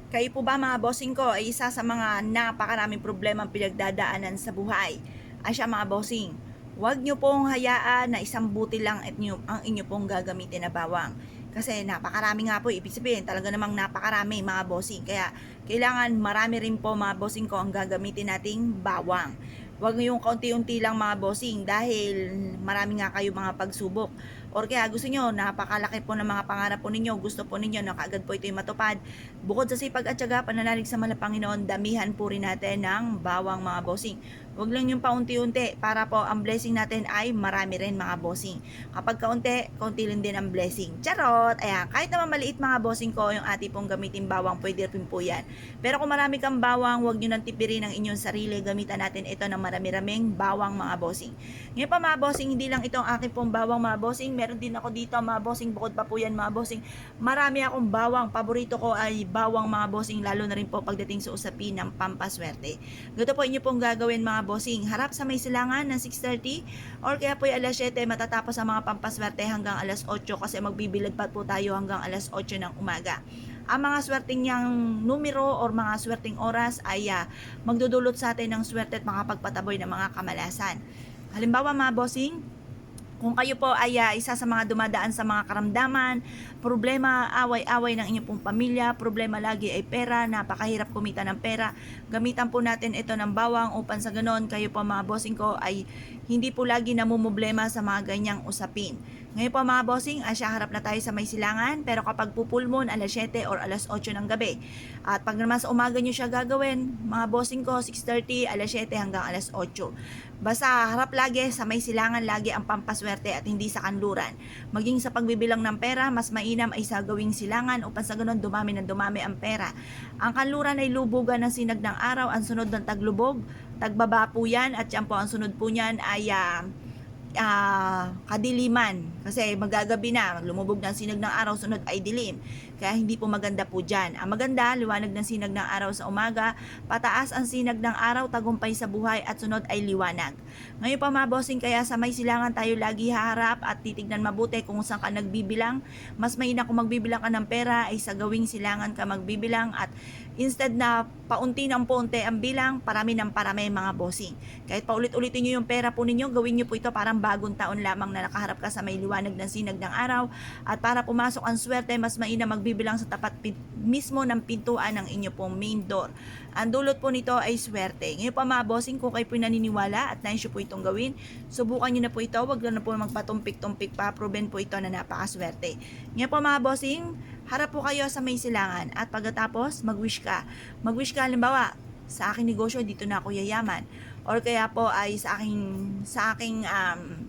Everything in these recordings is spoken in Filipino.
Kayo po ba mga bossing ko ay isa sa mga napakaraming problema ang pinagdadaanan sa buhay? Asya mga bossing, huwag nyo pong hayaan na isang buti lang ang inyo pong gagamitin na bawang. Kasi napakarami nga po, ibig sabihin talaga namang napakarami mga bossing. Kaya kailangan marami rin po mga bossing ko ang gagamitin nating bawang. Huwag yung kaunti-unti lang mga bossing dahil marami nga kayo mga pagsubok. Or kaya gusto nyo, napakalaki po ng mga pangarap po ninyo, gusto po ninyo na kaagad po ito'y matupad. Bukod sa sipag at syaga, pananalig sa Panginoon, damihan po rin natin ng bawang mga bossing. Huwag lang yung paunti-unti para po ang blessing natin ay marami rin mga bossing. Kapag kaunti, kaunti rin din ang blessing. Charot! Ayan, kahit naman maliit mga bossing ko, yung ating pong gamitin bawang, pwede rin po yan. Pero kung marami kang bawang, huwag nyo nang tipirin ang inyong sarili. Gamitan natin ito ng marami-raming bawang mga bossing. Ngayon pa mga bossing, hindi lang ito ang aking pong bawang mga bossing. Meron din ako dito mga bossing, bukod pa po yan mga bossing. Marami akong bawang. Paborito ko ay bawang mga bossing, lalo na rin po pagdating sa usapin ng pampaswerte. Ganito po inyo pong gagawin mga bossing. Harap sa may silangan ng 6:30 or kaya po ay alas 7 matatapos ang mga pampaswerte hanggang alas 8 kasi magbibilad pa po tayo hanggang alas 8 ng umaga. Ang mga swerteng niyang numero or mga swerteng oras ay magdudulot sa atin ng swerte at makapagpataboy ng mga kamalasan. Halimbawa mga bossing, kung kayo po ay isa sa mga dumadaan sa mga karamdaman, problema, away-away ng inyong pong pamilya, problema lagi ay pera, napakahirap kumita ng pera, gamitan po natin ito ng bawang upang sa ganon kayo po mga bossing ko ay hindi po lagi namumblema sa mga ganyang usapin. Ngayon po mga bossing, asya harap na tayo sa may silangan, pero kapag pupulmon alas 7 or alas 8 ng gabi. At pag naman sa umaga nyo siya gagawin, mga bossing ko, 6:30, alas 7 hanggang alas 8. Basta harap lagi sa may silangan lagi ang pampaswerte at hindi sa kanluran. Maging sa pagbibilang ng pera, mas mainam ay sa gawing silangan upang sa ganon dumami ng dumami ang pera. Ang kanluran ay lubugan ng sinag ng araw, ang sunod ng taglubog, tagbaba po yan at yan po ang sunod po niyan ay kadiliman kasi magagabi na, lumubog ng sinag ng araw, sunod ay dilim, kaya hindi po maganda po dyan. Ang maganda, liwanag ng sinag ng araw sa umaga, pataas ang sinag ng araw, tagumpay sa buhay at sunod ay liwanag. Ngayon pa mga bossing, kaya sa may silangan tayo lagi haharap at titignan mabuti kung saan ka nagbibilang. Mas mainam kung magbibilang ka ng pera ay sa gawing silangan ka magbibilang at instead na paunti ng paunti ang bilang, parami ng parami mga bossing. Kahit paulit-ulitin nyo yung pera po ninyo, gawin nyo po ito parang bagong taon lamang na nakaharap ka sa may liwanag ng sinag ng araw. At para pumasok ang swerte, mas mainam magbibilang sa tapat mismo ng pintuan ng inyo pong main door. Ang dulot po nito ay swerte. Ngayon pa mga bossing, kung kayo po naniniwala at nais po itong gawin, subukan nyo na po ito. Huwag na po magpatumpik-tumpik pa. Proven po ito na napakaswerte. Ngayon po mga bossing, harap po kayo sa may silangan at pagkatapos mag-wish ka. Mag-wish ka halimbawa, sa aking negosyo dito na ako yayaman, or kaya po ay sa aking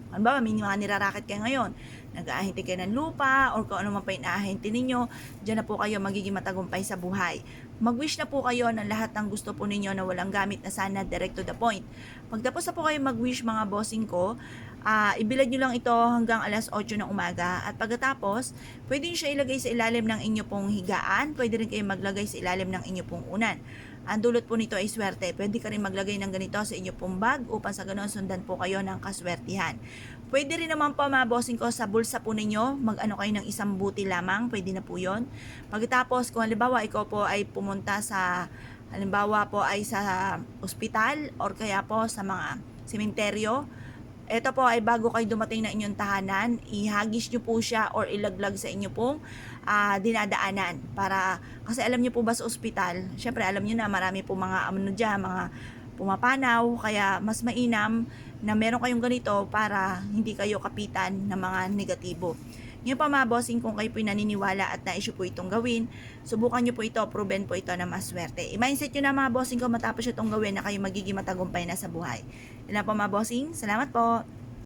halimbawa may mga nirarakit kayo ngayon, nag-aahinti kayo ng lupa or kung ano man pa inaahinti ninyo, dyan na po kayo magiging matagumpay sa buhay. Mag-wish na po kayo ng lahat ng gusto po ninyo na walang gamit na sana, direct to the point. Pagtapos na po kayo mag-wish mga bossing ko, ibilad nyo lang ito hanggang alas 8 ng umaga at pagkatapos, pwede nyo siya ilagay sa ilalim ng inyo pong higaan, pwede rin kayo maglagay sa ilalim ng inyo pong unan. Ang dulot po nito ay swerte. Pwede ka rin maglagay ng ganito sa inyo pong bag upang sa ganoon sundan po kayo ng kaswertihan. Pwede rin naman po mga bossing ko sa bulsa po ninyo, mag-ano kayo ng isang buti lamang, pwede na po yon. Pagkatapos, kung halimbawa ikaw po ay pumunta sa, halimbawa po ay sa ospital or kaya po sa mga sementeryo, ito po ay bago kayo dumating na inyong tahanan, ihagis nyo po siya or ilaglag sa inyo pong dinadaanan. Kasi alam nyo po ba sa ospital, syempre alam nyo na marami po mga mga pumapanaw, kaya mas mainam na meron kayong ganito para hindi kayo kapitan ng mga negatibo. Ngayon pa mga bossing, kung kayo po naniniwala at na-issue po itong gawin, subukan nyo po ito, proven po ito na maswerte. I-mindset nyo na mga bossing ko matapos itong gawin na kayo magiging matagumpay na sa buhay. Yan po mga bossing, salamat po!